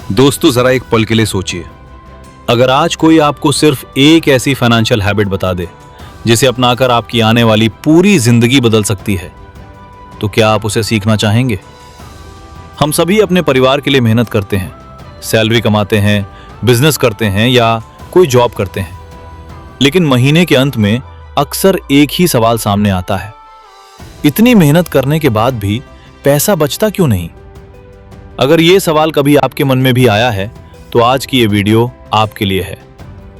दोस्तों जरा एक पल के लिए सोचिए, अगर आज कोई आपको सिर्फ एक ऐसी फाइनेंशियल हैबिट बता दे जिसे अपनाकर आपकी आने वाली पूरी जिंदगी बदल सकती है, तो क्या आप उसे सीखना चाहेंगे? हम सभी अपने परिवार के लिए मेहनत करते हैं, सैलरी कमाते हैं, बिजनेस करते हैं या कोई जॉब करते हैं, लेकिन महीने के अंत में अक्सर एक ही सवाल सामने आता है, इतनी मेहनत करने के बाद भी पैसा बचता क्यों नहीं? अगर ये सवाल कभी आपके मन में भी आया है तो आज की ये वीडियो आपके लिए है,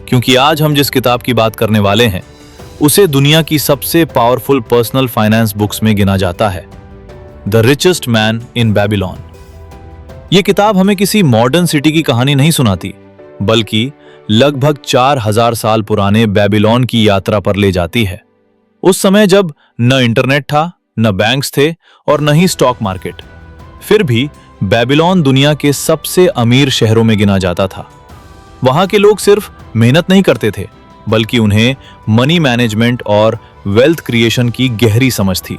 क्योंकि आज हम जिस किताब की बात करने वाले हैं उसे दुनिया की सबसे पावरफुल पर्सनल फाइनेंस बुक्स में गिना जाता है, the richest man in Babylon. ये किताब हमें किसी मॉडर्न सिटी की कहानी नहीं सुनाती, बल्कि लगभग 4000 साल पुराने बेबीलोन की यात्रा पर ले जाती है। उस समय जब न इंटरनेट था, न बैंक्स थे और न ही स्टॉक मार्केट, फिर भी बेबीलोन दुनिया के सबसे अमीर शहरों में गिना जाता था। वहां के लोग सिर्फ मेहनत नहीं करते थे, बल्कि उन्हें मनी मैनेजमेंट और वेल्थ क्रिएशन की गहरी समझ थी।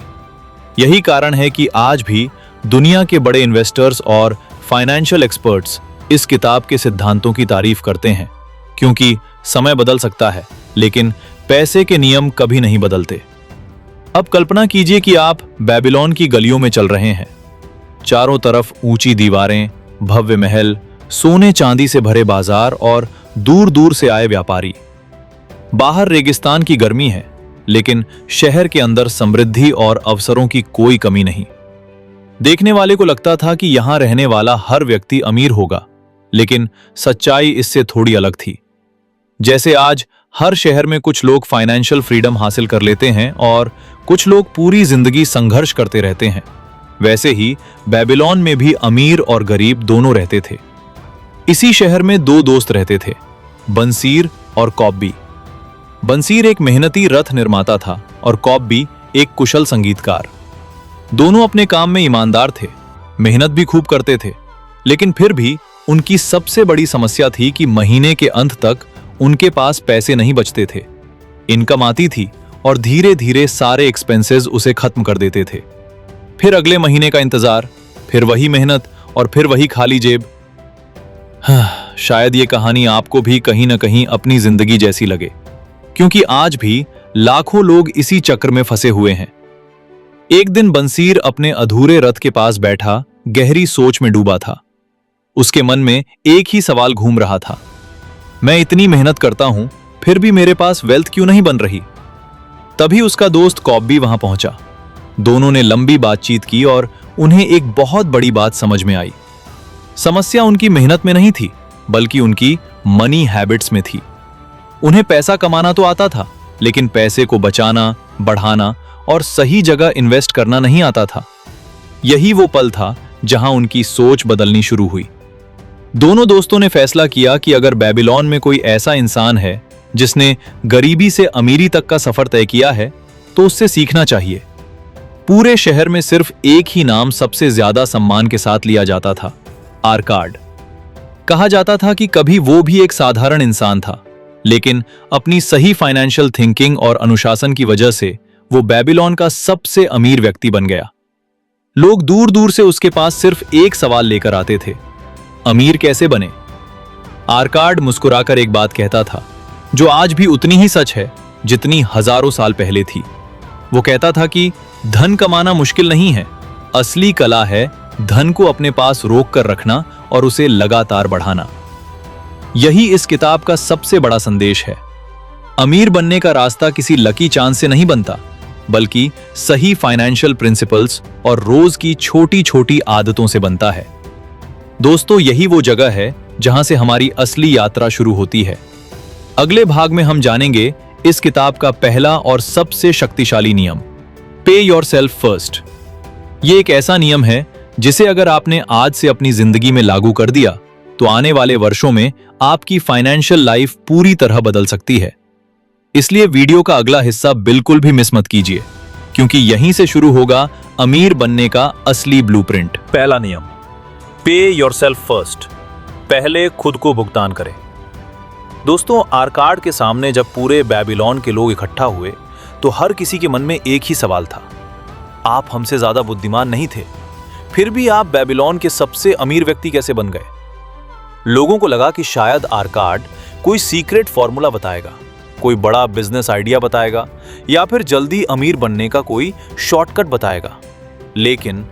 यही कारण है कि आज भी दुनिया के बड़े इन्वेस्टर्स और फाइनेंशियल एक्सपर्ट्स इस किताब के सिद्धांतों की तारीफ करते हैं, क्योंकि समय बदल सकता है लेकिन पैसे के नियम कभी नहीं बदलते। अब कल्पना कीजिए कि आप बेबीलोन की गलियों में चल रहे हैं। चारों तरफ ऊंची दीवारें, भव्य महल, सोने चांदी से भरे बाजार और दूर दूर से आए व्यापारी। बाहर रेगिस्तान की गर्मी है, लेकिन शहर के अंदर समृद्धि और अवसरों की कोई कमी नहीं। देखने वाले को लगता था कि यहां रहने वाला हर व्यक्ति अमीर होगा, लेकिन सच्चाई इससे थोड़ी अलग थी। जैसे आज हर शहर में कुछ लोग फाइनेंशियल फ्रीडम हासिल कर लेते हैं और कुछ लोग पूरी जिंदगी संघर्ष करते रहते हैं, वैसे ही बेबीलोन में भी अमीर और गरीब दोनों रहते थे। इसी शहर में दो दोस्त रहते थे, बंसीर और कॉब्बी। बंसीर एक मेहनती रथ निर्माता था और कॉब्बी एक कुशल संगीतकार। दोनों अपने काम में ईमानदार थे, मेहनत भी खूब करते थे, लेकिन फिर भी उनकी सबसे बड़ी समस्या थी कि महीने के अंत तक उनके पास पैसे नहीं बचते थे। इनकम आती थी और धीरे धीरे सारे एक्सपेंसेस उसे खत्म कर देते थे। फिर अगले महीने का इंतजार, फिर वही मेहनत और फिर वही खाली जेब। शायद ये कहानी आपको भी कहीं ना कहीं अपनी जिंदगी जैसी लगे, क्योंकि आज भी लाखों लोग इसी चक्र में फंसे हुए हैं। एक दिन बंसीर अपने अधूरे रथ के पास बैठा गहरी सोच में डूबा था। उसके मन में एक ही सवाल घूम रहा था, मैं इतनी मेहनत करता हूं, फिर भी मेरे पास वेल्थ क्यों नहीं बन रही? तभी उसका दोस्त कॉब्बी वहां पहुंचा। दोनों ने लंबी बातचीत की और उन्हें एक बहुत बड़ी बात समझ में आई। समस्या उनकी मेहनत में नहीं थी, बल्कि उनकी मनी हैबिट्स में थी। उन्हें पैसा कमाना तो आता था, लेकिन पैसे को बचाना, बढ़ाना और सही जगह इन्वेस्ट करना नहीं आता था। यही वो पल था जहां उनकी सोच बदलनी शुरू हुई। दोनों दोस्तों ने फैसला किया कि अगर बेबीलोन में कोई ऐसा इंसान है जिसने गरीबी से अमीरी तक का सफर तय किया है, तो उससे सीखना चाहिए। पूरे शहर में सिर्फ एक ही नाम सबसे ज्यादा सम्मान के साथ लिया जाता था, आर्काड। कहा जाता था कि कभी वो भी एक साधारण इंसान था, लेकिन अपनी सही फाइनेंशियल थिंकिंग और अनुशासन की वजह से वो बेबीलोन का सबसे अमीर व्यक्ति बन गया। लोग दूर दूर से उसके पास सिर्फ एक सवाल लेकर आते थे, अमीर कैसे बने? आर्काड मुस्कुराकर एक बात कहता था, जो आज भी उतनी ही सच है जितनी हजारों साल पहले थी। वो कहता था कि धन कमाना मुश्किल नहीं है, असली कला है धन को अपने पास रोक कर रखना और उसे लगातार बढ़ाना। यही इस किताब का सबसे बड़ा संदेश है। अमीर बनने का रास्ता किसी लकी चांस से नहीं बनता, बल्कि सही फाइनेंशियल प्रिंसिपल्स और रोज की छोटी छोटी आदतों से बनता है। दोस्तों, यही वो जगह है जहां से हमारी असली यात्रा शुरू होती है। अगले भाग में हम जानेंगे इस किताब का पहला और सबसे शक्तिशाली नियम, पे योरसेल्फ फर्स्ट। ये एक ऐसा नियम है जिसे अगर आपने आज से अपनी जिंदगी में लागू कर दिया, तो आने वाले वर्षों में आपकी फाइनेंशियल लाइफ पूरी तरह बदल सकती है। इसलिए वीडियो का अगला हिस्सा बिल्कुल भी मिस मत कीजिए, क्योंकि यहीं से शुरू होगा अमीर बनने का असली ब्लूप्रिंट। पहला नियम, पे योरसेल्फ फर्स्ट, पहले खुद को भुगतान करें। दोस्तों, आर्काड के सामने जब पूरे बेबीलोन के लोग इकट्ठा हुए तो हर किसी के मन में एक ही सवाल था, आप हमसे ज्यादा बुद्धिमान नहीं थे, फिर भी आप बेबीलोन के सबसे अमीर व्यक्ति कैसे बन गए? लोगों को लगा कि शायद आर्काड कोई सीक्रेट फॉर्मूला बताएगा, कोई बड़ा बिजनेस आइडिया बताएगा या फिर जल्दी अमीर बनने का कोई शॉर्टकट बताएगा। लेकिन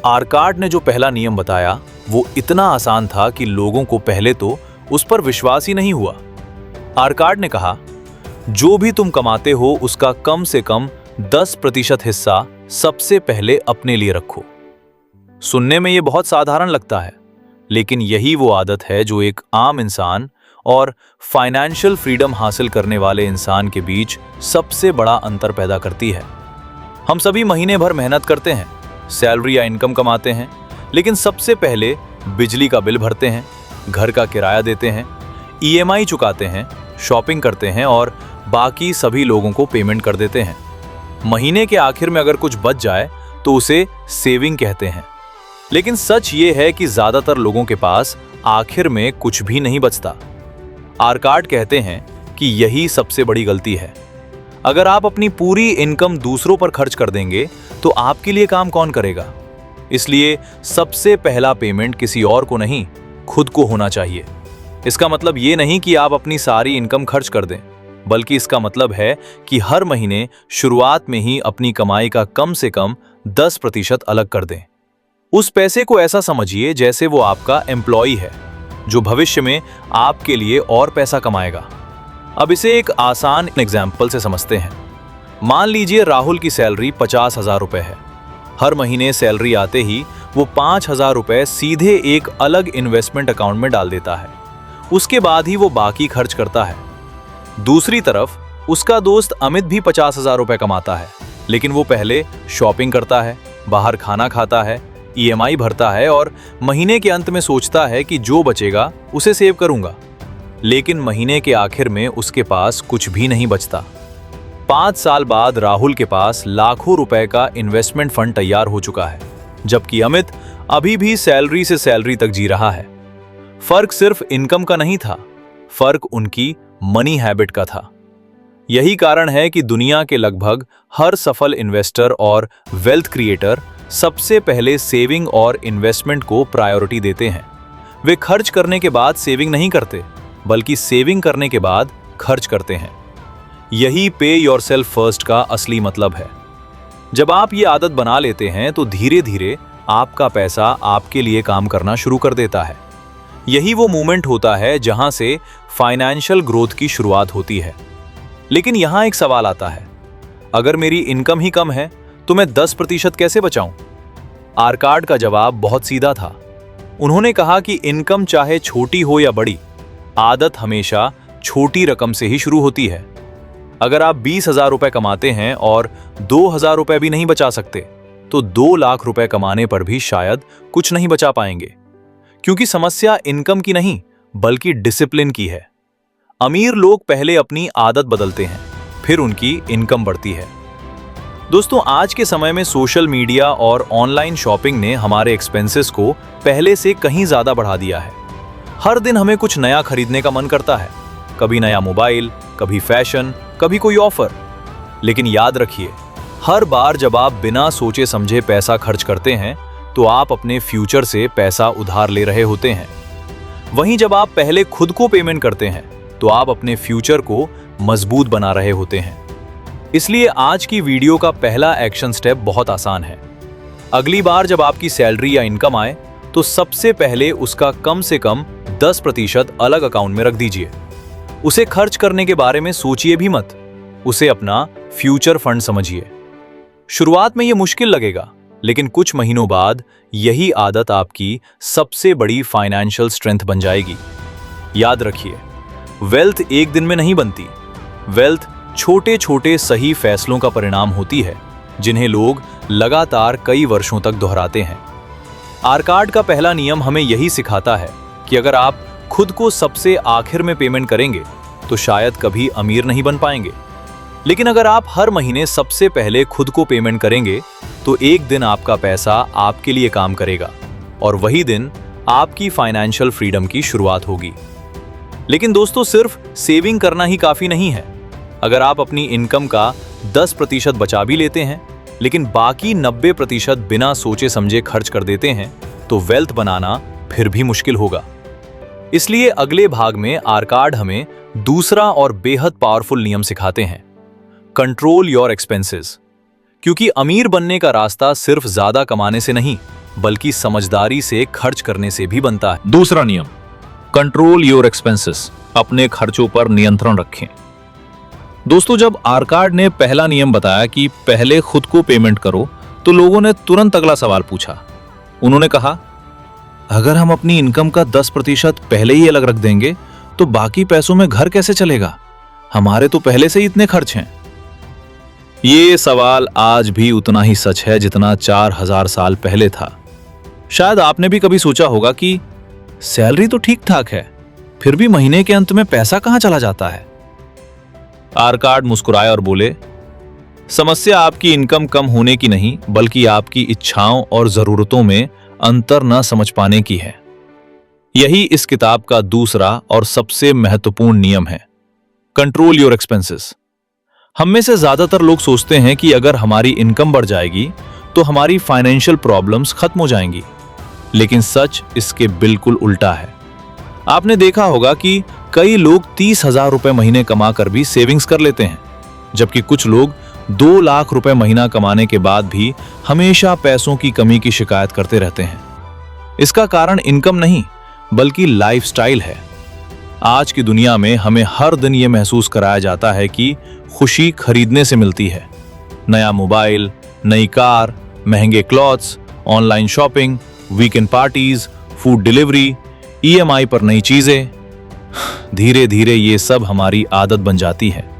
आर्काड ने जो पहला नियम बताया वो इतना आसान था कि लोगों को पहले तो उस पर विश्वास ही नहीं हुआ। आर्काड ने कहा, जो भी तुम कमाते हो उसका कम से कम 10% हिस्सा सबसे पहले अपने लिए रखो। सुनने में ये बहुत साधारण लगता है, लेकिन यही वो आदत है जो एक आम इंसान और फाइनेंशियल फ्रीडम हासिल करने वाले इंसान के बीच सबसे बड़ा अंतर पैदा करती है। हम सभी महीने भर मेहनत करते हैं, सैलरी या इनकम कमाते हैं, लेकिन सबसे पहले बिजली का बिल भरते हैं, घर का किराया देते हैं, ईएमआई चुकाते हैं, शॉपिंग करते हैं और बाकी सभी लोगों को पेमेंट कर देते हैं। महीने के आखिर में अगर कुछ बच जाए तो उसे सेविंग कहते हैं। लेकिन सच ये है कि ज्यादातर लोगों के पास आखिर में कुछ भी नहीं बचता। आर्काड कहते हैं कि यही सबसे बड़ी गलती है। अगर आप अपनी पूरी इनकम दूसरों पर खर्च कर देंगे तो आपके लिए काम कौन करेगा? इसलिए सबसे पहला पेमेंट किसी और को नहीं, खुद को होना चाहिए। इसका मतलब ये नहीं कि आप अपनी सारी इनकम खर्च कर दें, बल्कि इसका मतलब है कि हर महीने शुरुआत में ही अपनी कमाई का कम से कम 10% अलग कर दें। उस पैसे को ऐसा समझिए जैसे वो आपका एम्प्लॉई है जो भविष्य में आपके लिए और पैसा कमाएगा। अब इसे एक आसान एग्जाम्पल से समझते हैं। मान लीजिए राहुल की सैलरी 50,000 रुपए है। हर महीने सैलरी आते ही वो 5,000 रुपए सीधे एक अलग इन्वेस्टमेंट अकाउंट में डाल देता है। उसके बाद ही वो बाकी खर्च करता है। दूसरी तरफ उसका दोस्त अमित भी 50,000 रुपए कमाता है, लेकिन वो पहले शॉपिंग करता है, बाहर खाना खाता है, ईएमआई भरता है और महीने के अंत में सोचता है कि जो बचेगा उसे सेव करूंगा। लेकिन महीने के आखिर में उसके पास कुछ भी नहीं बचता। 5 साल बाद राहुल के पास लाखों रुपए का इन्वेस्टमेंट फंड तैयार हो चुका है, जबकि अमित अभी भी सैलरी से सैलरी तक जी रहा है। फर्क सिर्फ इनकम का नहीं था, फर्क उनकी मनी हैबिट का था। यही कारण है कि दुनिया के लगभग हर सफल इन्वेस्टर और वेल्थ क्रिएटर सबसे पहले सेविंग और इन्वेस्टमेंट को प्रायोरिटी देते हैं। वे खर्च करने के बाद सेविंग नहीं करते, बल्कि सेविंग करने के बाद खर्च करते हैं। यही पे योरसेल्फ फर्स्ट का असली मतलब है। जब आप ये आदत बना लेते हैं तो धीरे धीरे आपका पैसा आपके लिए काम करना शुरू कर देता है। यही वो मोमेंट होता है जहां से फाइनेंशियल ग्रोथ की शुरुआत होती है। लेकिन यहां एक सवाल आता है, अगर मेरी इनकम ही कम है तो मैं 10% कैसे बचाऊं? आर्काड का जवाब बहुत सीधा था। उन्होंने कहा कि इनकम चाहे छोटी हो या बड़ी, आदत हमेशा छोटी रकम से ही शुरू होती है। अगर आप 20,000 रुपए कमाते हैं और 2,000 रुपए भी नहीं बचा सकते, तो 2 लाख रुपए कमाने पर भी शायद कुछ नहीं बचा पाएंगे। क्योंकि समस्या इनकम की नहीं, बल्कि डिसिप्लिन की है। अमीर लोग पहले अपनी आदत बदलते हैं, फिर उनकी इनकम बढ़ती है। दोस्तों, आज के समय में सोशल मीडिया और ऑनलाइन शॉपिंग ने हमारे एक्सपेंसेस को पहले से कहीं ज्यादा बढ़ा दिया है। हर दिन हमें कुछ नया खरीदने का मन करता है, कभी नया मोबाइल, कभी फैशन, कभी कोई ऑफर। लेकिन याद रखिए, हर बार जब आप बिना सोचे समझे पैसा खर्च करते हैं तो आप अपने फ्यूचर से पैसा उधार ले रहे होते हैं। वहीं जब आप पहले खुद को पेमेंट करते हैं तो आप अपने फ्यूचर को मजबूत बना रहे होते हैं। इसलिए आज की वीडियो का पहला एक्शन स्टेप बहुत आसान है। अगली बार जब आपकी सैलरी या इनकम आए तो सबसे पहले उसका कम से कम 10% अलग अकाउंट में रख दीजिए। उसे खर्च करने के बारे में सोचिए भी मत, उसे अपना फ्यूचर फंड समझिए। शुरुआत में यह मुश्किल लगेगा, लेकिन कुछ महीनों बाद यही आदत आपकी सबसे बड़ी फाइनेंशियल स्ट्रेंथ बन जाएगी। याद रखिए, वेल्थ एक दिन में नहीं बनती। वेल्थ छोटे छोटे सही फैसलों का परिणाम होती है, जिन्हें लोग लगातार कई वर्षों तक दोहराते हैं। आर्काड का पहला नियम हमें यही सिखाता है कि अगर आप खुद को सबसे आखिर में पेमेंट करेंगे तो शायद कभी अमीर नहीं बन पाएंगे। लेकिन अगर आप हर महीने सबसे पहले खुद को पेमेंट करेंगे तो एक दिन आपका पैसा आपके लिए काम करेगा और वही दिन आपकी फाइनेंशियल फ्रीडम की शुरुआत होगी। लेकिन दोस्तों, सिर्फ सेविंग करना ही काफी नहीं है। अगर आप अपनी इनकम का 10% बचा भी लेते हैं, लेकिन बाकी 90% बिना सोचे समझे खर्च कर देते हैं, तो वेल्थ बनाना फिर भी मुश्किल होगा। इसलिए अगले भाग में आर्काड हमें दूसरा और बेहद पावरफुल नियम सिखाते हैं, कंट्रोल योर एक्सपेंसेस। क्योंकि अमीर बनने का रास्ता सिर्फ ज्यादा कमाने से नहीं, बल्कि समझदारी से खर्च करने से भी बनता है। दूसरा नियम, कंट्रोल योर एक्सपेंसेस, अपने खर्चों पर नियंत्रण रखें। दोस्तों, जब आर्काड ने पहला नियम बताया कि पहले खुद को पेमेंट करो, तो लोगों ने तुरंत अगला सवाल पूछा। उन्होंने कहा, अगर हम अपनी इनकम का 10% पहले ही अलग रख देंगे तो बाकी पैसों में घर कैसे चलेगा? हमारे तो पहले से ही इतने खर्च हैं। ये सवाल आज भी उतना ही सच है जितना 4000 साल पहले था। शायद आपने भी कभी सोचा होगा कि सैलरी तो ठीक ठाक है, फिर भी महीने के अंत में पैसा कहां चला जाता है? आर्काड मुस्कुराए और बोले, समस्या आपकी इनकम कम होने की नहीं, बल्कि आपकी इच्छाओं और जरूरतों में अंतर न समझ पाने की है। यही इस किताब का दूसरा और सबसे महत्वपूर्ण नियम है, कंट्रोल योर एक्सपेंसेस। हम में से ज्यादातर लोग सोचते हैं कि अगर हमारी इनकम बढ़ जाएगी तो हमारी फाइनेंशियल प्रॉब्लम्स खत्म हो जाएंगी, लेकिन सच इसके बिल्कुल उल्टा है। आपने देखा होगा कि कई लोग 30,000 रुपए महीने कमाकर भी सेविंग्स कर लेते हैं, जबकि कुछ लोग 2 लाख रुपए महीना कमाने के बाद भी हमेशा पैसों की कमी की शिकायत करते रहते हैं। इसका कारण इनकम नहीं, बल्कि लाइफस्टाइल है। आज की दुनिया में हमें हर दिन यह महसूस कराया जाता है कि खुशी खरीदने से मिलती है। नया मोबाइल, नई कार, महंगे clothes, online shopping, weekend parties, food delivery, EMI पर नई चीजें। धीरे धीरे ये सब हमारी आदत बन जाती है।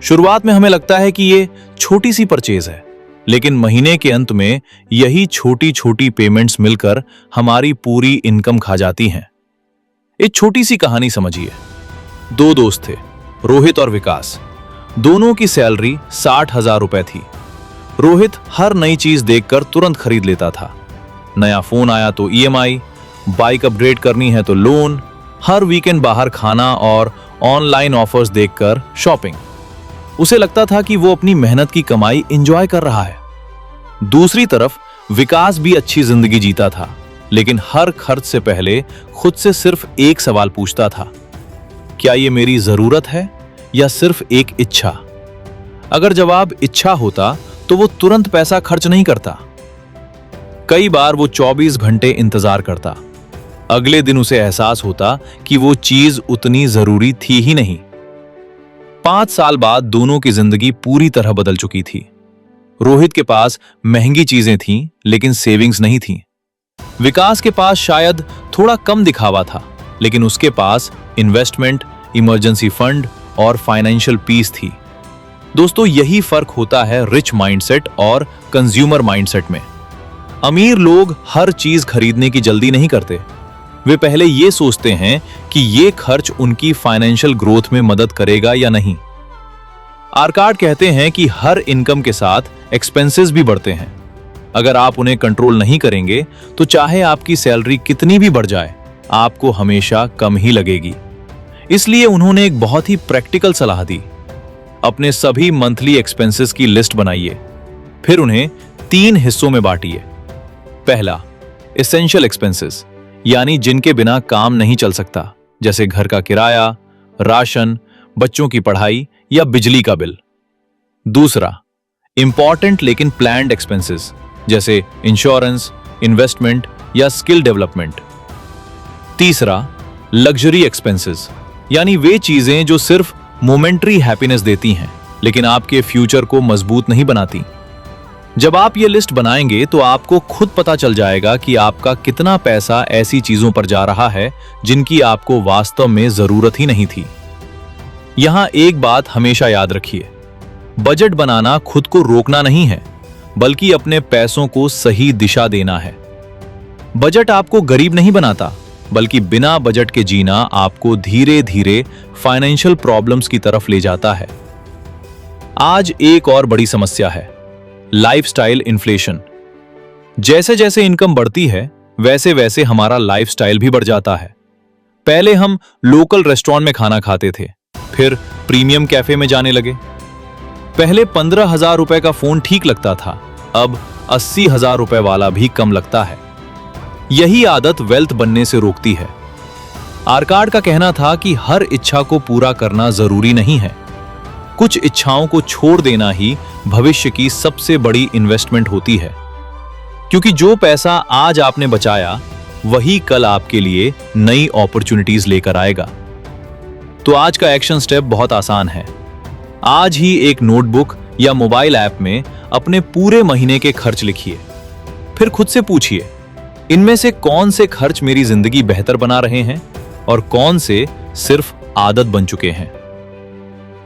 शुरुआत में हमें लगता है कि ये छोटी सी परचेज है, लेकिन महीने के अंत में यही छोटी छोटी पेमेंट्स मिलकर हमारी पूरी इनकम खा जाती हैं। एक छोटी सी कहानी समझिए। 2 दोस्त थे, रोहित और विकास। दोनों की सैलरी 60,000 रुपए थी। रोहित हर नई चीज देखकर तुरंत खरीद लेता था। नया फोन आया तो ईएमआई, बाइक अपग्रेड करनी है तो लोन, हर वीकेंड बाहर खाना और ऑनलाइन ऑफर्स देखकर शॉपिंग। उसे लगता था कि वो अपनी मेहनत की कमाई एंजॉय कर रहा है। दूसरी तरफ विकास भी अच्छी जिंदगी जीता था, लेकिन हर खर्च से पहले खुद से सिर्फ एक सवाल पूछता था, क्या ये मेरी जरूरत है या सिर्फ एक इच्छा? अगर जवाब इच्छा होता तो वो तुरंत पैसा खर्च नहीं करता। कई बार वो 24 घंटे इंतजार करता। अगले दिन उसे एहसास होता कि वो चीज उतनी जरूरी थी ही नहीं। 5 साल बाद दोनों की जिंदगी पूरी तरह बदल चुकी थी। रोहित के पास महंगी चीजें थीं, लेकिन सेविंग्स नहीं थीं। विकास के पास शायद थोड़ा कम दिखावा था, लेकिन उसके पास इन्वेस्टमेंट, इमरजेंसी फंड और फाइनेंशियल पीस थी। दोस्तों, यही फर्क होता है रिच माइंडसेट और कंज्यूमर माइंडसेट में। अमीर लोग हर चीज खरीदने की जल्दी नहीं करते। वे पहले ये सोचते हैं कि ये खर्च उनकी फाइनेंशियल ग्रोथ में मदद करेगा या नहीं। आर्काड कहते हैं कि हर इनकम के साथ एक्सपेंसेस भी बढ़ते हैं। अगर आप उन्हें कंट्रोल नहीं करेंगे तो चाहे आपकी सैलरी कितनी भी बढ़ जाए, आपको हमेशा कम ही लगेगी। इसलिए उन्होंने एक बहुत ही प्रैक्टिकल सलाह दी। अपने सभी मंथली एक्सपेंसेस की लिस्ट बनाइए, फिर उन्हें 3 हिस्सों में बांटिए। पहला, एसेंशियल एक्सपेंसेस, यानी जिनके बिना काम नहीं चल सकता, जैसे घर का किराया, राशन, बच्चों की पढ़ाई या बिजली का बिल। दूसरा, इंपॉर्टेंट लेकिन प्लान्ड एक्सपेंसेस, जैसे इंश्योरेंस, इन्वेस्टमेंट या स्किल डेवलपमेंट। तीसरा, लग्जरी एक्सपेंसेस, यानी वे चीजें जो सिर्फ मोमेंटरी हैप्पीनेस देती हैं, लेकिन आपके फ्यूचर को मजबूत नहीं बनाती। जब आप ये लिस्ट बनाएंगे तो आपको खुद पता चल जाएगा कि आपका कितना पैसा ऐसी चीजों पर जा रहा है जिनकी आपको वास्तव में जरूरत ही नहीं थी। यहां एक बात हमेशा याद रखिए, बजट बनाना खुद को रोकना नहीं है, बल्कि अपने पैसों को सही दिशा देना है। बजट आपको गरीब नहीं बनाता, बल्कि बिना बजट के जीना आपको धीरे धीरे फाइनेंशियल प्रॉब्लम्स की तरफ ले जाता है। आज एक और बड़ी समस्या है, लाइफस्टाइल इन्फ्लेशन। जैसे जैसे इनकम बढ़ती है, वैसे वैसे हमारा लाइफस्टाइल भी बढ़ जाता है। पहले हम लोकल रेस्टोरेंट में खाना खाते थे, फिर प्रीमियम कैफे में जाने लगे। पहले 15,000 रुपए का फोन ठीक लगता था, अब 80,000 रुपए वाला भी कम लगता है। यही आदत वेल्थ बनने से रोकती है। आर्काड का कहना था कि हर इच्छा को पूरा करना जरूरी नहीं है। कुछ इच्छाओं को छोड़ देना ही भविष्य की सबसे बड़ी इन्वेस्टमेंट होती है, क्योंकि जो पैसा आज आपने बचाया वही कल आपके लिए नई अपॉर्चुनिटीज लेकर आएगा। तो आज का एक्शन स्टेप बहुत आसान है। आज ही एक नोटबुक या मोबाइल ऐप में अपने पूरे महीने के खर्च लिखिए। फिर खुद से पूछिए, इनमें से कौन से खर्च मेरी जिंदगी बेहतर बना रहे हैं और कौन से सिर्फ आदत बन चुके हैं।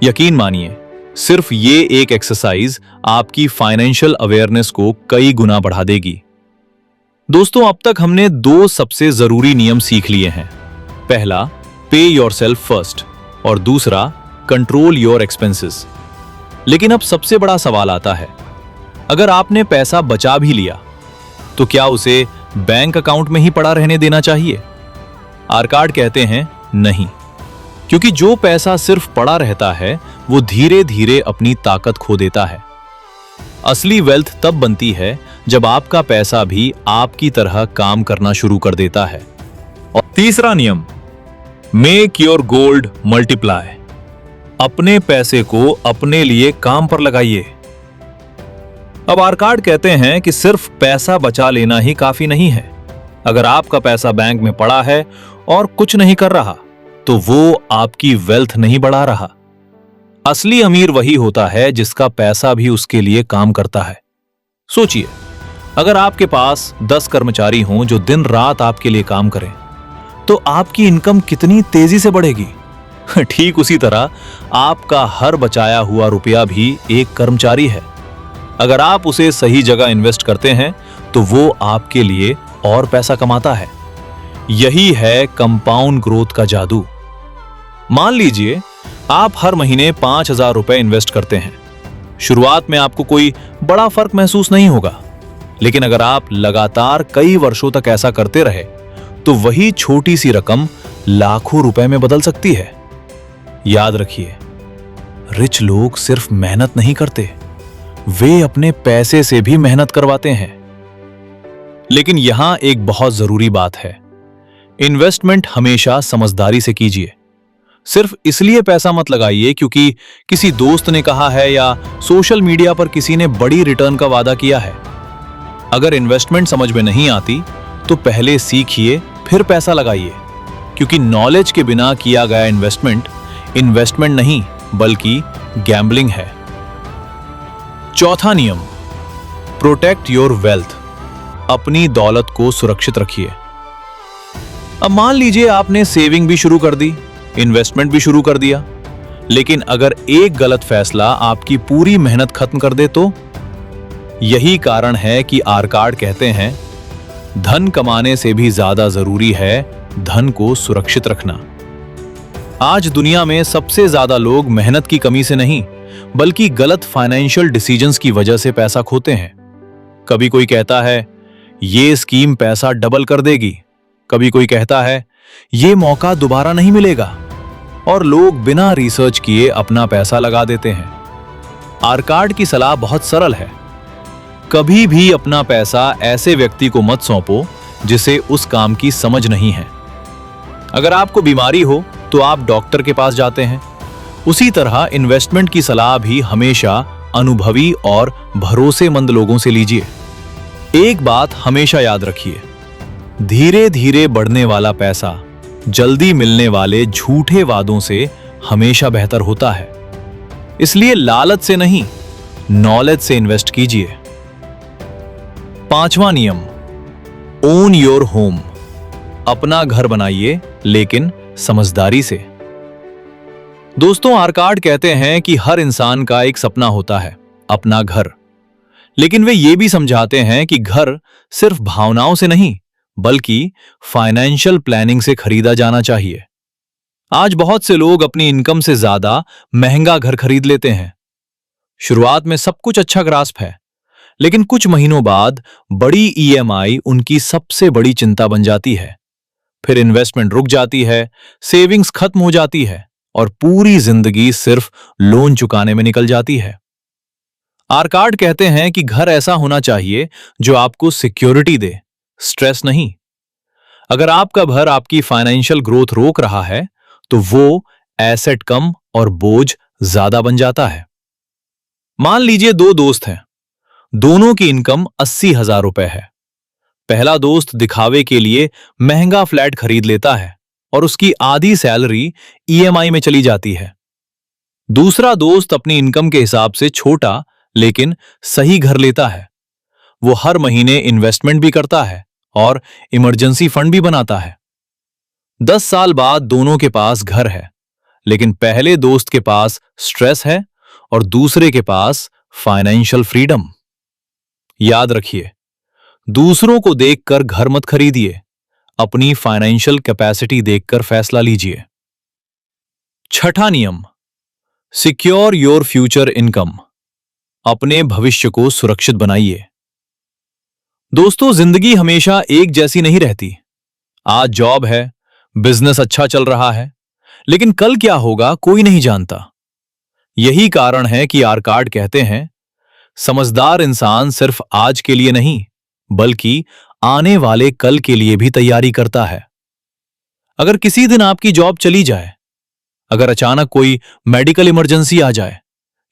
यकीन मानिए, सिर्फ ये एक एक्सरसाइज आपकी फाइनेंशियल अवेयरनेस को कई गुना बढ़ा देगी। दोस्तों, अब तक हमने 2 सबसे जरूरी नियम सीख लिए हैं। पहला, पे योरसेल्फ फर्स्ट, और दूसरा, कंट्रोल योर एक्सपेंसेस। लेकिन अब सबसे बड़ा सवाल आता है, अगर आपने पैसा बचा भी लिया तो क्या उसे बैंक अकाउंट में ही पड़ा रहने देना चाहिए? आर्काड कहते हैं नहीं, क्योंकि जो पैसा सिर्फ पड़ा रहता है वो धीरे धीरे अपनी ताकत खो देता है। असली वेल्थ तब बनती है जब आपका पैसा भी आपकी तरह काम करना शुरू कर देता है। और तीसरा नियम, मेक योर गोल्ड मल्टीप्लाई। अपने पैसे को अपने लिए काम पर लगाइए। अब आर्काड कहते हैं कि सिर्फ पैसा बचा लेना ही काफी नहीं है। अगर आपका पैसा बैंक में पड़ा है और कुछ नहीं कर रहा, तो वो आपकी वेल्थ नहीं बढ़ा रहा। असली अमीर वही होता है जिसका पैसा भी उसके लिए काम करता है। सोचिए, अगर आपके पास 10 कर्मचारी हों जो दिन रात आपके लिए काम करें, तो आपकी इनकम कितनी तेजी से बढ़ेगी। ठीक उसी तरह आपका हर बचाया हुआ रुपया भी एक कर्मचारी है। अगर आप उसे सही जगह इन्वेस्ट करते हैं तो वो आपके लिए और पैसा कमाता है। यही है कंपाउंड ग्रोथ का जादू। मान लीजिए आप हर महीने 5,000 रुपए इन्वेस्ट करते हैं। शुरुआत में आपको कोई बड़ा फर्क महसूस नहीं होगा, लेकिन अगर आप लगातार कई वर्षों तक ऐसा करते रहे तो वही छोटी सी रकम लाखों रुपए में बदल सकती है। याद रखिए, रिच लोग सिर्फ मेहनत नहीं करते, वे अपने पैसे से भी मेहनत करवाते हैं। लेकिन यहां एक बहुत जरूरी बात है, इन्वेस्टमेंट हमेशा समझदारी से कीजिए। सिर्फ इसलिए पैसा मत लगाइए क्योंकि किसी दोस्त ने कहा है या सोशल मीडिया पर किसी ने बड़ी रिटर्न का वादा किया है। अगर इन्वेस्टमेंट समझ में नहीं आती तो पहले सीखिए, फिर पैसा लगाइए, क्योंकि नॉलेज के बिना किया गया इन्वेस्टमेंट नहीं बल्कि गैम्बलिंग है। चौथा नियम, प्रोटेक्ट योर वेल्थ। अपनी दौलत को सुरक्षित रखिए। अब मान लीजिए आपने सेविंग भी शुरू कर दी, इन्वेस्टमेंट भी शुरू कर दिया, लेकिन अगर एक गलत फैसला आपकी पूरी मेहनत खत्म कर दे तो? यही कारण है कि आर्काड कहते हैं, धन कमाने से भी ज्यादा जरूरी है धन को सुरक्षित रखना। आज दुनिया में सबसे ज्यादा लोग मेहनत की कमी से नहीं बल्कि गलत फाइनेंशियल डिसीजंस की वजह से पैसा खोते हैं। कभी कोई कहता है ये स्कीम पैसा डबल कर देगी, कभी कोई कहता है ये मौका दोबारा नहीं मिलेगा, और लोग बिना रिसर्च किए अपना पैसा लगा देते हैं। आर्काड की सलाह बहुत सरल है, कभी भी अपना पैसा ऐसे व्यक्ति को मत सौंपो जिसे उस काम की समझ नहीं है। अगर आपको बीमारी हो तो आप डॉक्टर के पास जाते हैं, उसी तरह इन्वेस्टमेंट की सलाह भी हमेशा अनुभवी और भरोसेमंद लोगों से लीजिए। एक बात हमेशा याद रखिए, धीरे धीरे बढ़ने वाला पैसा जल्दी मिलने वाले झूठे वादों से हमेशा बेहतर होता है। इसलिए लालच से नहीं, नॉलेज से इन्वेस्ट कीजिए। पांचवा नियम, ओन योर होम। अपना घर बनाइए लेकिन समझदारी से। दोस्तों, आर्काड कहते हैं कि हर इंसान का एक सपना होता है, अपना घर। लेकिन वे ये भी समझाते हैं कि घर सिर्फ भावनाओं से नहीं बल्कि फाइनेंशियल प्लानिंग से खरीदा जाना चाहिए। आज बहुत से लोग अपनी इनकम से ज्यादा महंगा घर खरीद लेते हैं। शुरुआत में सब कुछ अच्छा ग्रास्प है, लेकिन कुछ महीनों बाद बड़ी ईएमआई उनकी सबसे बड़ी चिंता बन जाती है। फिर इन्वेस्टमेंट रुक जाती है, सेविंग्स खत्म हो जाती है और पूरी जिंदगी सिर्फ लोन चुकाने में निकल जाती है। आर्काड कहते हैं कि घर ऐसा होना चाहिए जो आपको सिक्योरिटी दे, स्ट्रेस नहीं। अगर आपका भर आपकी फाइनेंशियल ग्रोथ रोक रहा है तो वो एसेट कम और बोझ ज्यादा बन जाता है। मान लीजिए दो दोस्त हैं, दोनों की इनकम 80,000 रुपए है। पहला दोस्त दिखावे के लिए महंगा फ्लैट खरीद लेता है और उसकी आधी सैलरी ईएमआई में चली जाती है। दूसरा दोस्त अपनी इनकम के हिसाब से छोटा लेकिन सही घर लेता है। वो हर महीने इन्वेस्टमेंट भी करता है और इमरजेंसी फंड भी बनाता है। 10 साल बाद दोनों के पास घर है, लेकिन पहले दोस्त के पास स्ट्रेस है और दूसरे के पास फाइनेंशियल फ्रीडम। याद रखिए, दूसरों को देखकर घर मत खरीदिए, अपनी फाइनेंशियल कैपेसिटी देखकर फैसला लीजिए। छठा नियम, सिक्योर योर फ्यूचर इनकम। अपने भविष्य को सुरक्षित बनाइए। दोस्तों, जिंदगी हमेशा एक जैसी नहीं रहती। आज जॉब है, बिजनेस अच्छा चल रहा है, लेकिन कल क्या होगा कोई नहीं जानता। यही कारण है कि आर्काड कहते हैं, समझदार इंसान सिर्फ आज के लिए नहीं बल्कि आने वाले कल के लिए भी तैयारी करता है। अगर किसी दिन आपकी जॉब चली जाए, अगर अचानक कोई मेडिकल इमरजेंसी आ जाए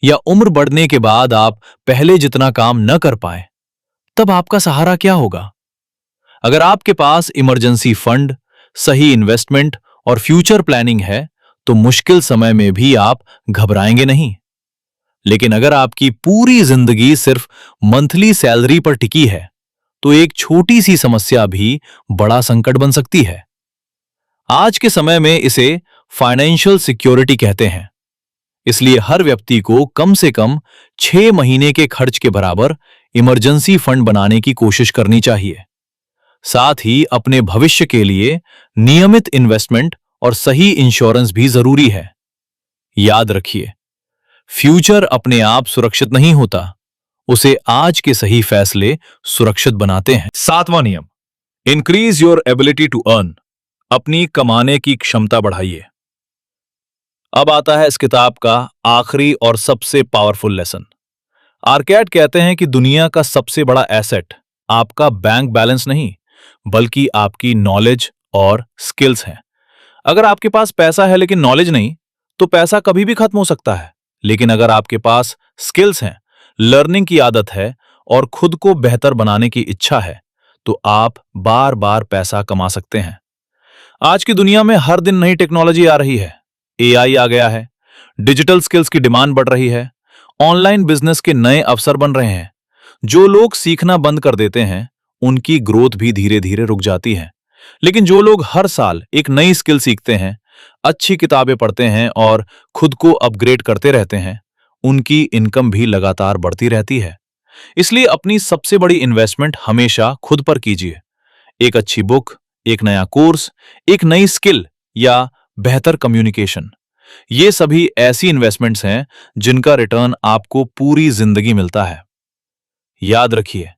या उम्र बढ़ने के बाद आप पहले जितना काम न कर पाए, तब आपका सहारा क्या होगा? अगर आपके पास इमरजेंसी फंड, सही इन्वेस्टमेंट और फ्यूचर प्लानिंग है तो मुश्किल समय में भी आप घबराएंगे नहीं। लेकिन अगर आपकी पूरी जिंदगी सिर्फ मंथली सैलरी पर टिकी है तो एक छोटी सी समस्या भी बड़ा संकट बन सकती है। आज के समय में इसे फाइनेंशियल सिक्योरिटी कहते हैं। इसलिए हर व्यक्ति को कम से कम 6 महीने के खर्च के बराबर इमरजेंसी फंड बनाने की कोशिश करनी चाहिए। साथ ही अपने भविष्य के लिए नियमित इन्वेस्टमेंट और सही इंश्योरेंस भी जरूरी है। याद रखिए, फ्यूचर अपने आप सुरक्षित नहीं होता, उसे आज के सही फैसले सुरक्षित बनाते हैं। सातवां नियम, increase your ability to earn. अपनी कमाने की क्षमता बढ़ाइए। अब आता है इस किताब का आखिरी और सबसे पावरफुल लेसन। आर्केड कहते हैं कि दुनिया का सबसे बड़ा एसेट आपका बैंक बैलेंस नहीं बल्कि आपकी नॉलेज और स्किल्स हैं। अगर आपके पास पैसा है लेकिन नॉलेज नहीं तो पैसा कभी भी खत्म हो सकता है। लेकिन अगर आपके पास स्किल्स हैं, लर्निंग की आदत है और खुद को बेहतर बनाने की इच्छा है तो आप बार बार पैसा कमा सकते हैं। आज की दुनिया में हर दिन नई टेक्नोलॉजी आ रही है, एआई आ गया है, डिजिटल स्किल्स की डिमांड बढ़ रही है, ऑनलाइन बिजनेस के नए अवसर बन रहे हैं। जो लोग सीखना बंद कर देते हैं उनकी ग्रोथ भी धीरे धीरे रुक जाती है। लेकिन जो लोग हर साल एक नई स्किल सीखते हैं, अच्छी किताबें पढ़ते हैं और खुद को अपग्रेड करते रहते हैं, उनकी इनकम भी लगातार बढ़ती रहती है। इसलिए अपनी सबसे बड़ी इन्वेस्टमेंट हमेशा खुद पर कीजिए। एक अच्छी बुक, एक नया कोर्स, एक नई स्किल या बेहतर कम्युनिकेशन, ये सभी ऐसी इन्वेस्टमेंट्स हैं जिनका रिटर्न आपको पूरी जिंदगी मिलता है। याद रखिए,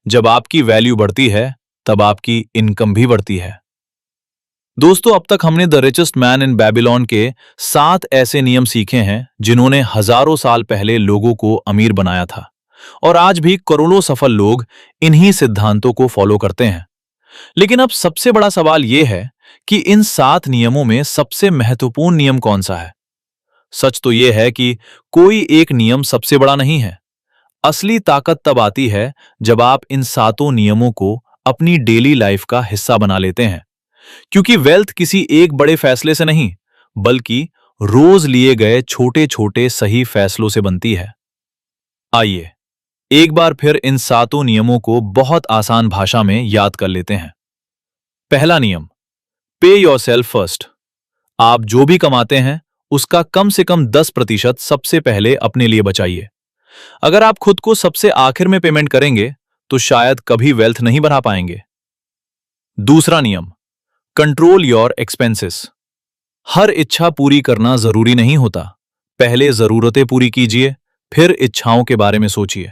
जब आपकी वैल्यू बढ़ती है तब आपकी इनकम भी बढ़ती है। दोस्तों, अब तक हमने the richest man in Babylon के 7 ऐसे नियम सीखे हैं जिन्होंने हजारों साल पहले लोगों को अमीर बनाया था और आज भी करोड़ों सफल लोग इन्हीं सिद्धांतों को फॉलो करते हैं। लेकिन अब सबसे बड़ा सवाल यह है कि इन 7 नियमों में सबसे महत्वपूर्ण नियम कौन सा है? सच तो यह है कि कोई एक नियम सबसे बड़ा नहीं है। असली ताकत तब आती है जब आप इन 7 नियमों को अपनी डेली लाइफ का हिस्सा बना लेते हैं। क्योंकि वेल्थ किसी एक बड़े फैसले से नहीं बल्कि रोज लिए गए छोटे छोटे सही फैसलों से बनती है। आइए एक बार फिर इन 7 नियमों को बहुत आसान भाषा में याद कर लेते हैं। पहला नियम, पे योरसेल्फ फर्स्ट। आप जो भी कमाते हैं उसका कम से कम 10% सबसे पहले अपने लिए बचाइए। अगर आप खुद को सबसे आखिर में पेमेंट करेंगे तो शायद कभी वेल्थ नहीं बना पाएंगे। दूसरा नियम, कंट्रोल योर एक्सपेंसेस। हर इच्छा पूरी करना जरूरी नहीं होता। पहले जरूरतें पूरी कीजिए, फिर इच्छाओं के बारे में सोचिए।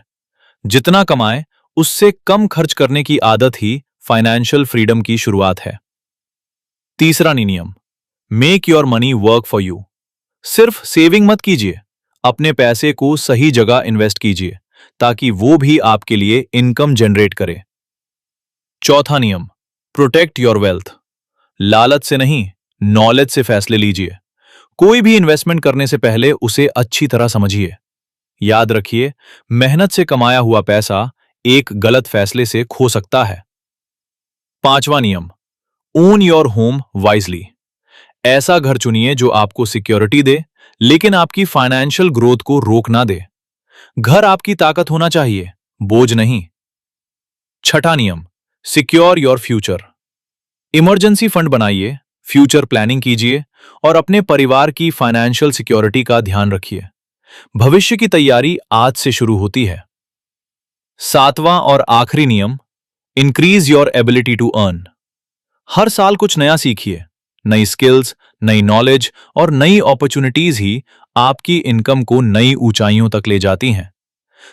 जितना कमाएं उससे कम खर्च करने की आदत ही फाइनेंशियल फ्रीडम की शुरुआत है। तीसरा नियम, make your money work for you. सिर्फ सेविंग मत कीजिए, अपने पैसे को सही जगह इन्वेस्ट कीजिए ताकि वो भी आपके लिए इनकम जनरेट करे। चौथा नियम, प्रोटेक्ट योर वेल्थ। लालच से नहीं, नॉलेज से फैसले लीजिए। कोई भी इन्वेस्टमेंट करने से पहले उसे अच्छी तरह समझिए। याद रखिए, मेहनत से कमाया हुआ पैसा एक गलत फैसले से खो सकता है। 5वां नियम, ओन योर होम वाइजली। ऐसा घर चुनिए जो आपको सिक्योरिटी दे, लेकिन आपकी फाइनेंशियल ग्रोथ को रोक ना दे। घर आपकी ताकत होना चाहिए, बोझ नहीं। 6वां नियम, secure your future. Emergency fund बनाइए, फ्यूचर प्लानिंग कीजिए और अपने परिवार की फाइनेंशियल सिक्योरिटी का ध्यान रखिए। भविष्य की तैयारी आज से शुरू होती है। 7वां और आखिरी नियम, increase your ability to earn. हर साल कुछ नया सीखिए। नई स्किल्स, नई नॉलेज और नई अपॉर्चुनिटीज ही आपकी इनकम को नई ऊंचाइयों तक ले जाती हैं।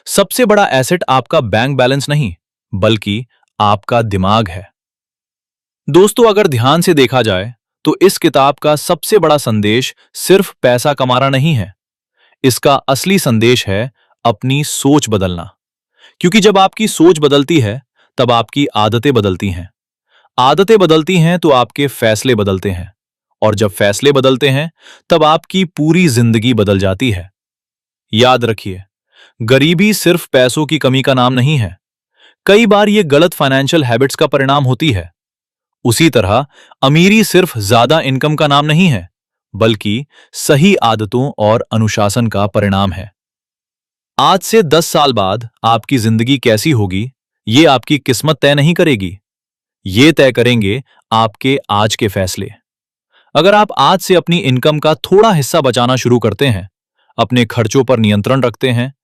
सबसे बड़ा एसेट आपका बैंक बैलेंस नहीं, बल्कि आपका दिमाग है। दोस्तों, अगर ध्यान से देखा जाए तो इस किताब का सबसे बड़ा संदेश सिर्फ पैसा कमाना नहीं है। इसका असली संदेश है अपनी सोच बदलना। क्योंकि जब आपकी सोच बदलती है, तब आपकी आदतें बदलती हैं। आदतें बदलती हैं तो आपके फैसले बदलते हैं, और जब फैसले बदलते हैं, तब आपकी पूरी जिंदगी बदल जाती है। याद रखिए, गरीबी सिर्फ पैसों की कमी का नाम नहीं है। कई बार यह गलत फाइनेंशियल हैबिट्स का परिणाम होती है। उसी तरह अमीरी सिर्फ ज्यादा इनकम का नाम नहीं है, बल्कि सही आदतों और अनुशासन का परिणाम है। आज से 10 साल बाद आपकी जिंदगी कैसी होगी, ये आपकी किस्मत तय नहीं करेगी। ये तय करेंगे आपके आज के फैसले। अगर आप आज से अपनी इनकम का थोड़ा हिस्सा बचाना शुरू करते हैं, अपने खर्चों पर नियंत्रण रखते हैं,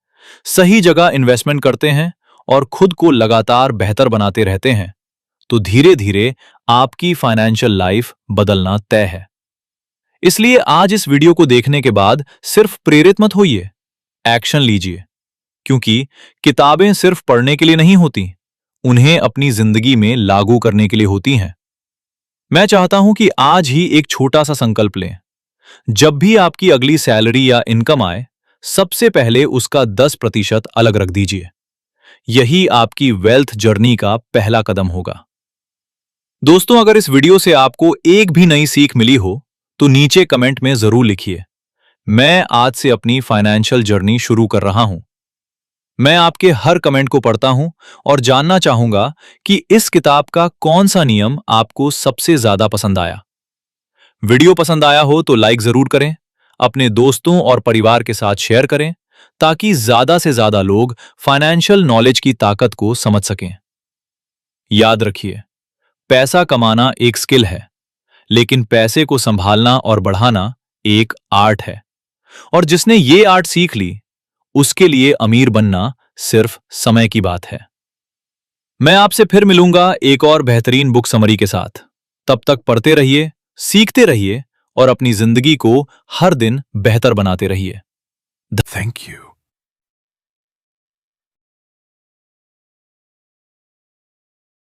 सही जगह इन्वेस्टमेंट करते हैं और खुद को लगातार बेहतर बनाते रहते हैं, तो धीरे धीरे आपकी फाइनेंशियल लाइफ बदलना तय है। इसलिए आज इस वीडियो को देखने के बाद सिर्फ प्रेरित मत होइए, एक्शन लीजिए। क्योंकि किताबें सिर्फ पढ़ने के लिए नहीं होती, उन्हें अपनी जिंदगी में लागू करने के लिए होती हैं। मैं चाहता हूं कि आज ही एक छोटा सा संकल्प लें। जब भी आपकी अगली सैलरी या इनकम आए, सबसे पहले उसका 10% अलग रख दीजिए। यही आपकी वेल्थ जर्नी का पहला कदम होगा। दोस्तों, अगर इस वीडियो से आपको एक भी नई सीख मिली हो, तो नीचे कमेंट में जरूर लिखिए, मैं आज से अपनी फाइनेंशियल जर्नी शुरू कर रहा हूं। मैं आपके हर कमेंट को पढ़ता हूं और जानना चाहूंगा कि इस किताब का कौन सा नियम आपको सबसे ज्यादा पसंद आया। वीडियो पसंद आया हो तो लाइक जरूर करें, अपने दोस्तों और परिवार के साथ शेयर करें, ताकि ज्यादा से ज्यादा लोग फाइनेंशियल नॉलेज की ताकत को समझ सकें। याद रखिए, पैसा कमाना एक स्किल है, लेकिन पैसे को संभालना और बढ़ाना एक आर्ट है। और जिसने ये आर्ट सीख ली, उसके लिए अमीर बनना सिर्फ समय की बात है। मैं आपसे फिर मिलूंगा एक और बेहतरीन बुक समरी के साथ। तब तक पढ़ते रहिए, सीखते रहिए और अपनी जिंदगी को हर दिन बेहतर बनाते रहिए। Thank you.